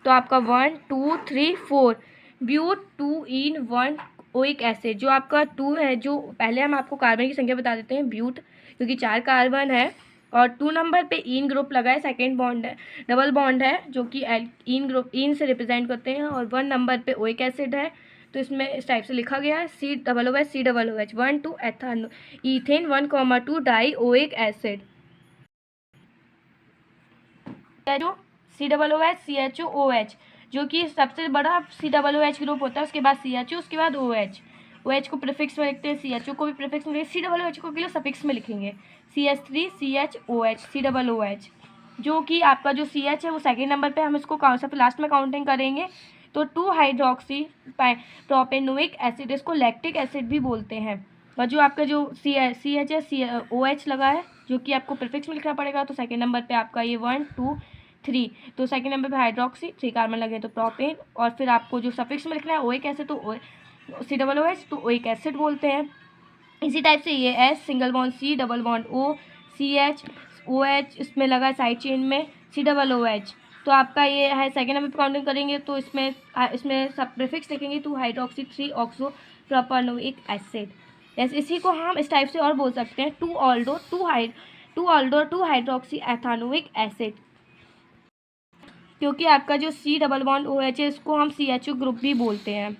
तो आपका 1 2 3 4 ब्यूट 2 इन 1 ओइक एसिड, जो आपका 2 है, जो पहले हम आपको कार्बन की संख्या बता देते हैं ब्यूट, क्योंकि 4 कार्बन है, और 2 नंबर पे इन ग्रुप लगा है, सेकेंड बॉन्ड है, डबल बॉन्ड है, जो कि इन ग्रुप इन से रिप्रेजेंट करते हैं, और 1 नंबर पे ओइक एसिड है, तो इसमें इस टाइप से लिखा गया है COOH 1 2 ethano ethane 1,2 di oic acid. जो COOH CHOOH, जो कि सबसे बड़ा COOH ग्रुप होता है, उसके बाद CHO, उसके बाद OH को प्रीफिक्स में लिखते हैं, CHO को भी प्रीफिक्स में लिखेंगे, COOH को किलो सफिक्स में लिखेंगे, CH3CHOH COOH, जो कि आपका जो CH है वो सेकेंड नंबर पे, हम इसको सबसे लास्ट में काउंटिंग करेंगे, तो 2 हाइड्रोक्सी प्रोपेनोइक एसिड, इसको लैक्टिक एसिड भी बोलते हैं, और जो आपका जो CH है OH लगा है, जो कि आपको प्रीफिक्स में लिखना पड़ेगा, तो सेकेंड नंबर पे आपका ये 1 2 3, तो सेकेंड नंबर पे हाइड्रोक्सी 3 कार्बन लगे तो प्रोपेन, और फिर आपको जो सफिक्स में लिखना है ओइक एसिड, तो COOH तो ओइक एसिड बोलते हैं। इसी टाइप से ये S single bond C double bond O CH OH इसमें लगा साइड चेन में COOH, तो आपका ये है सेकेंड नंबर पे काउंटिंग करेंगे, तो इसमें सब प्रीफिक्स लिखेंगे 2 हाइड्रोक्सी 3 ऑक्सो प्रोपेनोइक एसिड। जैसे इसी को हम इस टाइप से और बोल सकते हैं 2 ऑल्डो 2 हाइड्रोक्सी एथानोइक एसिड, क्योंकि आपका जो C डबल बॉन्ड OH है इसको हम CHO ग्रुप भी बोलते हैं।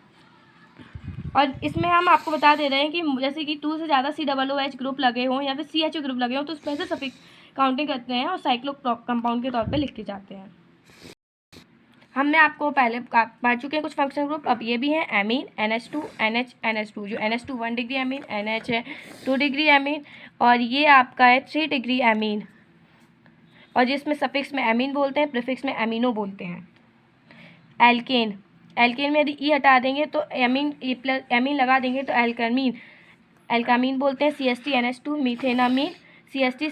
और इसमें हम आपको बता दे रहे हैं कि जैसे कि 2 से ज़्यादा COOH ग्रुप लगे हों या फिर CHO ग्रुप लगे हों, तो उसमें से सफिक्स काउंटिंग करते हैं और साइक्लो कंपाउंड के तौर पे लिखे जाते हैं। हमने आपको पहले पढ़ चुके हैं कुछ फंक्शन ग्रुप, अब ये भी हैं एमीन NH2 NH NH2, जो NH2 1 डिग्री एमीन, NH है 2 डिग्री एमीन, और ये आपका है 3 डिग्री एमीन, और जिसमें सफिक्स में एमीन बोलते हैं, प्रीफिक्स में एमिनो बोलते हैं। एल्केन में यदि ई हटा देंगे तो एमीन लगा देंगे तो एल्कामीन बोलते हैं। CH3 NH2 मीथेनामीन, CH3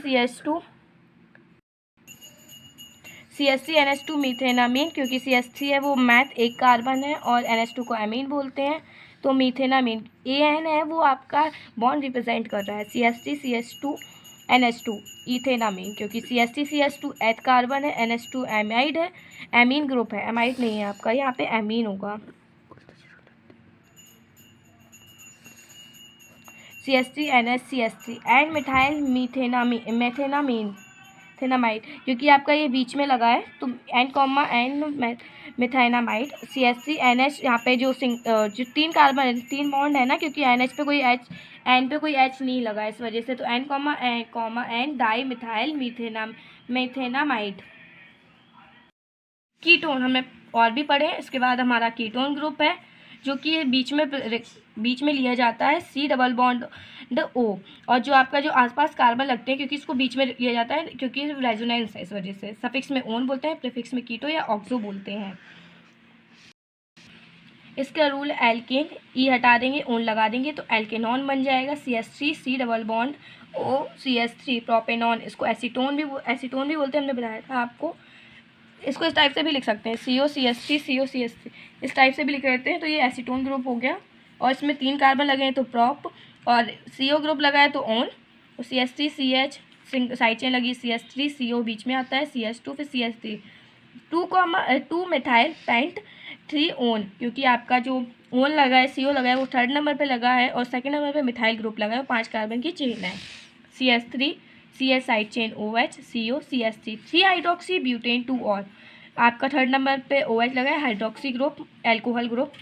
NH2 मीथेनामीन, क्योंकि CH3 है वो मैथ एक कार्बन है, और NH2 को एमीन बोलते हैं। तो मीथेनामीन AN है वो आपका बॉन्ड रिप्रेजेंट कर रहा है, CH3CH2NH2 इथेनामीन, क्योंकि CH3CH2 एथ कार्बन है, NH2 एमाइड है, एमीन ग्रुप है, एमाइड नहीं है आपका, यहाँ पे एमीन होगा। CH3NH एंड मिथाइल मेथेनामीन थेनामाइड, क्योंकि आपका ये बीच में लगा है तो N, मिथाइनामाइड। CH3NH यहाँ पे जो 3 कार्बन 3 बॉन्ड है ना, क्योंकि NH पे कोई N पे कोई H नहीं लगा इस वजह से, तो N डाई मिथाइल मेथेनामाइड। कीटोन हमने और भी पढ़े, इसके बाद हमारा कीटोन ग्रुप है जो कि बीच में लिया जाता है C डबल बॉन्ड O, और जो आपका जो आसपास कार्बन लगते हैं क्योंकि इसको बीच में लिया जाता है क्योंकि रेजोनेंस है, इस वजह से सफिक्स में ओन बोलते हैं, प्रीफिक्स में कीटो या ऑक्सो बोलते हैं। इसका रूल एल्केन, ई हटा देंगे ओन लगा देंगे तो एल्केनॉन बन जाएगा, CH3 C double bond O CH3 propanone, इसको एसीटोन भी बोलते हैं, हमने बताया था आपको। इसको इस टाइप से भी लिख सकते हैं COCH3 COCH3, इस टाइप से भी लिख लेते हैं, तो ये एसीटोन ग्रुप हो गया। और इसमें 3 कार्बन लगे हैं तो प्रोप, और CO ग्रुप लगा है तो ऑन, तो CH3 CH साइड चेन लगी, CH3 CO बीच में आता है, CH2 फिर CH3 2 मिथाइल पेंट 3 ओन, क्योंकि आपका जो ओन लगा है CO लगा है वो 3rd नंबर पे लगा है और 2nd नंबर पे मिथाइल ग्रुप लगा है, 5 कार्बन की चेन है। CH3 CH side chain OH CO CH3 3 hydroxy butane 2 और आपका 3rd नंबर पे OH लगा है, हाइड्रोक्सी ग्रुप एल्कोहल ग्रुप,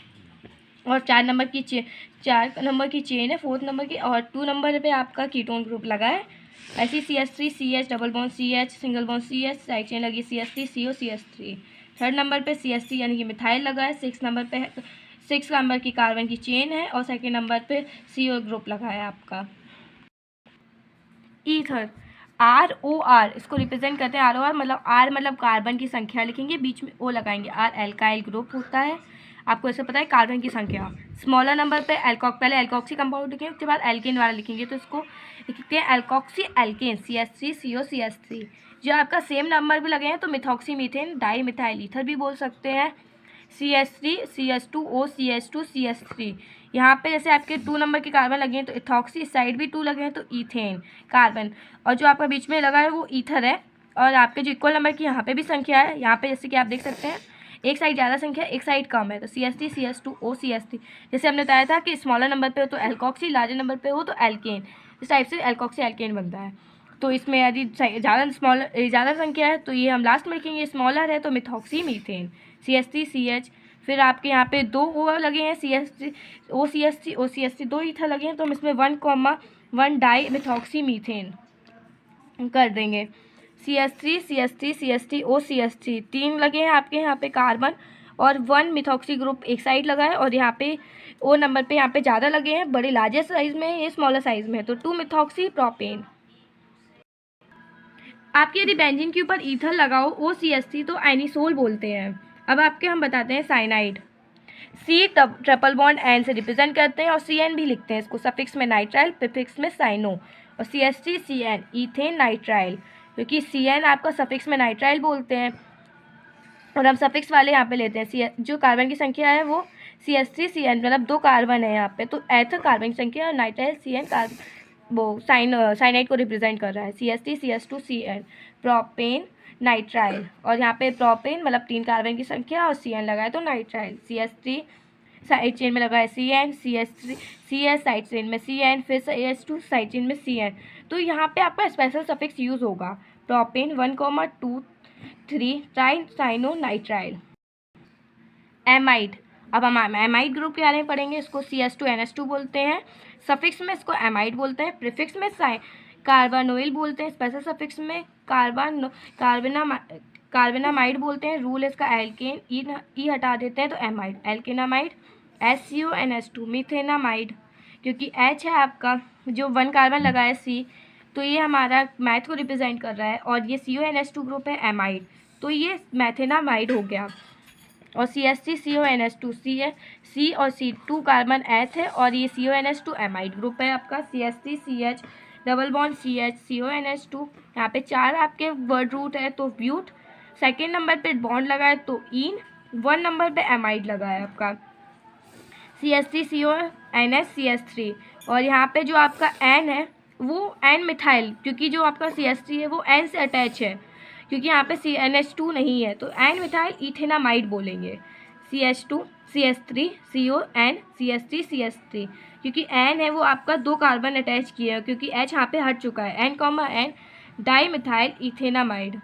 और 4 नंबर की चेन है 4th नंबर की, और 2 नंबर पे आपका कीटोन ग्रुप लगा है। ऐसी CH3 CH double bond CH single bond CH side chain लगी CH3 CO CH3, 3rd number पे CH3 यानी कि मिथाइल लगा है, 6 नंबर की कार्बन की चेन है, और 2nd नंबर पे CO ग्रुप लगा है आपका। ईथर ROR, इसको रिप्रेजेंट करते हैं ROR, मतलब R मतलब कार्बन की संख्या लिखेंगे, बीच में O लगाएंगे, R एल्काइल ग्रुप होता है, आपको ऐसे पता है कार्बन की संख्या। स्मॉलर नंबर पे पहले एल्कोक्सी कंपाउंड लिखेंगे, उसके बाद एल्केन वाला लिखेंगे, तो इसको लिखते हैं alkoxy alkene CH3 CO CH3। जो आपका सेम नंबर भी लगे हैं तो methoxy methane di methyl ether भी बोल सकते हैं, CH3 CH2O CH2 CH3। यहाँ पे जैसे आपके 2 नंबर के कार्बन लगे हैं तो इथॉक्सी, इस साइड भी 2 लगे हैं तो ईथेन कार्बन, और जो आपका बीच में लगा है वो ईथर है, और आपके जो इक्वल नंबर की यहाँ पे भी संख्या है, यहाँ पे जैसे कि आप देख सकते हैं एक साइड ज़्यादा संख्या एक साइड कम है, तो CH3 CH2O CH3, जैसे हमने बताया था कि स्मॉलर नंबर पे हो तो एल्कोक्सी, लार्जर नंबर पे हो तो एल्केन, इस टाइप से एल्कोक्सी एल्केन बनता है। तो इसमें यदि ज़्यादा संख्या है तो ये हम लास्ट में लिखेंगे, स्मॉलर है तो मिथॉक्सी मीथेन CH3 CH, फिर आपके यहाँ पे 2 O लगे हैं CH3 OCH3 2 ईथर लगे हैं, तो हम इसमें 1 डाई मिथॉक्सी मीथेन कर देंगे। CH3 O CH3 3 लगे हैं आपके यहाँ पे कार्बन, और 1 मिथॉक्सी ग्रुप एक साइड लगा है, और यहाँ पे O नंबर पे यहाँ पे ज़्यादा लगे हैं, बड़े लार्जर साइज में है, ये स्मॉलर साइज में है, तो 2 मिथॉक्सी प्रोपेन। आपके यदि बेंजीन के ऊपर ईथर लगाओ OCH3 तो एनिसोल बोलते हैं। अब आपके हम बताते हैं cyanide, C triple bond N से रिप्रेजेंट करते हैं, और CN भी लिखते हैं इसको, सफिक्स में नाइट्राइल प्रीफिक्स में साइनो, और CH3 CN ईथेन नाइट्राइल, क्योंकि CN आपका सफिक्स में नाइट्राइल बोलते हैं, और हम सफिक्स वाले यहाँ पे लेते हैं। जो कार्बन की संख्या है वो CH3 CN, मतलब 2 कार्बन है यहाँ पे, तो एथ कार्बन की संख्या, और नाइट्राइल CN वो साइनाइड को रिप्रेजेंट कर रहा है, CH3 CH2 CN propane nitrile, और यहाँ पे प्रोपेन मतलब 3 कार्बन की संख्या और CN लगाए तो नाइट्राइल, CH3 साइड चेन में लगा है CN, CH साइड चेन में CN, फिर CH2 साइड चेन में CN, तो यहाँ पे आपका स्पेशल सफिक्स यूज होगा, propane 1,2,3 tri cyano nitrile. Amide, अब हम एमाइड ग्रुप के बारे में पढ़ेंगे, इसको CH2NH2 बोलते हैं, सफिक्स में इसको एमाइड बोलते हैं, प्रीफिक्स में कार्बोनोइल बोलते हैं, स्पेशल सफिक्स में कार्बोनामाइड बोलते हैं, रूल इसका एल्केन, ई हटा देते हैं तो एमाइड, एल्केनामाइड। SCONH2 मीथेनामाइड, क्योंकि H है आपका जो 1 कार्बन लगा है C, तो ये हमारा मैथ को रिप्रेजेंट कर रहा है, और ये CONH2 ग्रुप है एमाइड, तो ये मैथेनामाइड हो गया। और CH3 CONH2 C और C 2 कार्बन एथ है, और ये CONH2 एमाइड ग्रुप है आपका, CH3 CH double bond CH CONH2, यहाँ पे 4 आपके वर्ड रूट है तो ब्यूट, 2nd नंबर पे बॉन्ड लगा है तो इन, 1 नंबर पे एमाइड लगा है आपका, CH3CONH और यहाँ पे जो आपका N है वो N मिथाइल, क्योंकि जो आपका CH3 है वो N से अटैच है, क्योंकि यहाँ पे NH2 नहीं है, तो N मिथाइल इथेनामाइड बोलेंगे। CH2 CH3 CON CH3 CH3, क्योंकि N है वो आपका 2 कार्बन अटैच किया है, क्योंकि H यहाँ पे हट चुका है। N, di methyl ethanamide.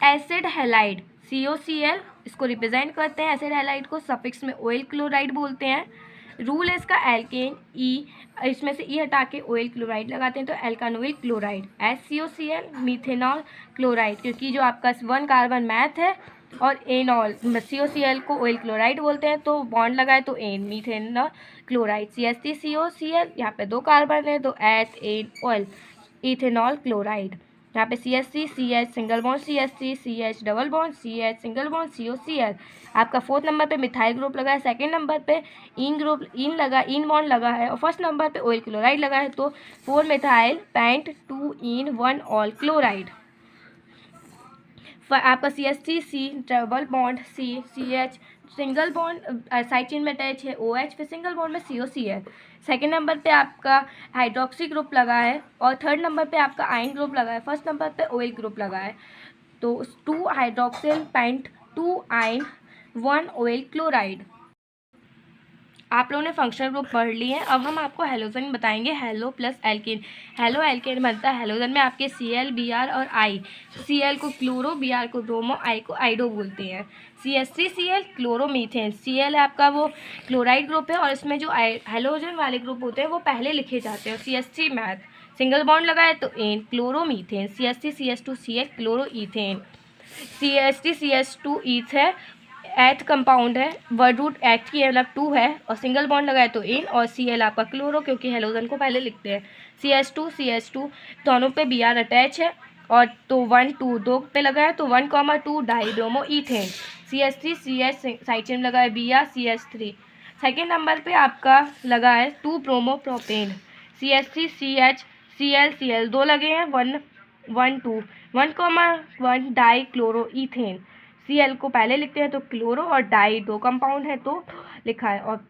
Acid halide COCl, इसको रिप्रेजेंट करते हैं एसिड हैलाइड को, सफिक्स में ऑयल क्लोराइड बोलते हैं। रूल है इसका एल्केन ई, इसमें से ई हटा के ऑयल क्लोराइड लगाते हैं तो एल्कानोइल क्लोराइड। HCOCl मीथेनॉल क्लोराइड, क्योंकि जो आपका 1 कार्बन मैथ है और एनॉल, COCl को ऑयल क्लोराइड बोलते हैं, तो बॉन्ड लगाए तो एन, मीथेनॉल क्लोराइड। CH3COCl, यहाँ पे 2 कार्बन है तो एथ एन ऑयल, इथेनॉल क्लोराइड। यहाँ पे CH3 CH single bond CH3 CH double bond CH single bond COCl। आपका 4th नंबर पे मिथाइल ग्रुप लगा है, 2nd नंबर पे इन बॉन्ड लगा है, और 1st नंबर पे ऑयल क्लोराइड लगा है, तो 4 मिथाइल पेंट 2 इन 1 ऑल क्लोराइड। आपका CH3 C double bond CH single bond side chain में अटैच है OH, फिर सिंगल बॉन्ड में COCl। 2nd नंबर पे आपका हाइड्रोक्सी ग्रुप लगा है, और 3rd नंबर पे आपका आयन ग्रुप लगा है, 1st नंबर पे ऑयल ग्रुप लगा है, तो 2 hydroxyl pent 2 ion 1 oyl chloride. आप लोगों ने फंक्शनल ग्रुप पढ़ लिए हैं। अब हम आपको हेलोजन बताएंगे, halo plus alkane. Halo alkane बनता है हेलोजन में आपके Cl Br और I। Cl को क्लोरो, Br को ब्रोमो, I को आइडो बोलते हैं। CH3Cl क्लोरोमीथेन, Cl है आपका वो क्लोराइड ग्रुप है, और इसमें जो हेलोजन वाले ग्रुप होते हैं वो पहले लिखे जाते हैं। CH3 मैथ, सिंगल बॉन्ड लगा है तो एन, क्लोरोमीथेन। CH3CH2Cl क्लोरोईथेन। CH3CH2 ईथ है, एथ कंपाउंड है, वर्ड रूट एथ की मतलब 2 है, और सिंगल बॉन्ड लगाए तो इन, और Cl आपका क्लोरो, क्योंकि हेलोजन को पहले लिखते हैं। CH2 दोनों पे Br अटैच है, और तो 1 2 2 पे लगा है तो 1,2 die bromo ethane. CH3CH side chain लगा है Br CH3। 2nd नंबर पे आपका लगा है 2 ब्रोमो प्रोपेन। CH3CH Cl 2 लगे हैं, 1 1 2 1,1 डाई क्लोरो ईथेन। Cl को पहले लिखते हैं तो क्लोरो, और डाई 2 कंपाउंड है तो लिखा है, और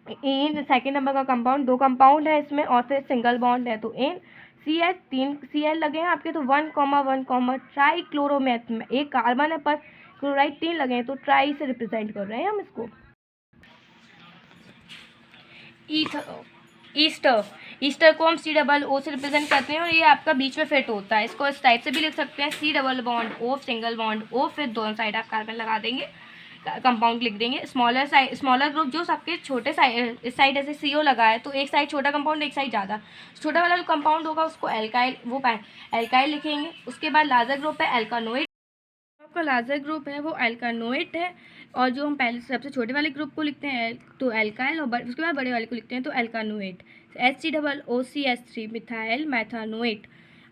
इन 2nd नंबर का कंपाउंड 2 कंपाउंड है इसमें, और फिर सिंगल बॉन्ड है तो इन। CH 3 Cl लगे हैं आपके तो 1,1 ट्राई क्लोरोमेथ में 1 कार्बन है, पर क्लोराइड 3 लगे हैं तो ट्राई से रिप्रेजेंट कर रहे हैं हम इसको। ईस्टर को हम COO से रिप्रेजेंट करते हैं, और ये आपका बीच में फिट होता है। इसको इस टाइप से भी लिख सकते हैं, C double bond O single bond O, फिर दोनों साइड आप कार्बन लगा देंगे, कंपाउंड लिख देंगे। स्मॉलर ग्रुप जो सबके छोटे साइड, इस साइड ऐसे CO लगा है तो एक साइड छोटा कंपाउंड, एक साइड ज़्यादा, छोटा वाला जो कंपाउंड होगा उसको एल्काइल, वो एल्काइल लिखेंगे। उसके बाद लार्जर ग्रुप है एल्कानोइड, आपका लार्जर ग्रुप है वो एल्कानोइड है, और जो हम पहले सबसे छोटे वाले ग्रुप को लिखते हैं तो एल्काइल, और उसके बाद बड़े वाले को लिखते हैं तो एल्कानोइड। HCOOCH3 methyl मैथानोइड।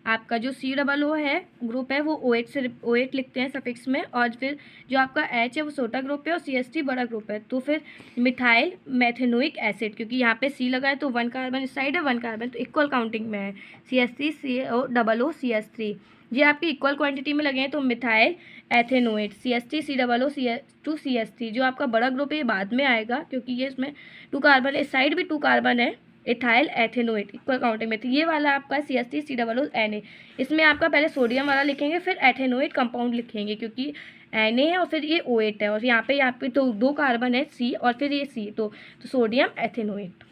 आपका जो COO है ग्रुप है वो OH लिखते हैं सफिक्स में, और फिर जो आपका H है वो छोटा ग्रुप है, और CH3 बड़ा ग्रुप है, तो फिर मिथाइल मैथेनोइक एसिड, क्योंकि यहाँ पे C लगा है तो 1 कार्बन इस साइड है, 1 कार्बन तो इक्वल काउंटिंग में है। CH3COOO CH3, ये आपके इक्वल क्वांटिटी में लगे हैं तो methyl ethanoate. CH3COO CH2 CH3, जो आपका बड़ा ग्रुप है ये बाद में आएगा, क्योंकि ये इसमें 2 कार्बन है, इस साइड भी 2 कार्बन है, इथाइल एथेनोएट इक्वल काउंटिंग में। तो ये वाला आपका CH3COO Na, इसमें आपका पहले सोडियम वाला लिखेंगे फिर एथेनोएट कंपाउंड लिखेंगे, क्योंकि Na है और फिर ये OH है, और यहाँ पे तो 2 कार्बन है C, और फिर ये C, तो सोडियम एथेनोएट।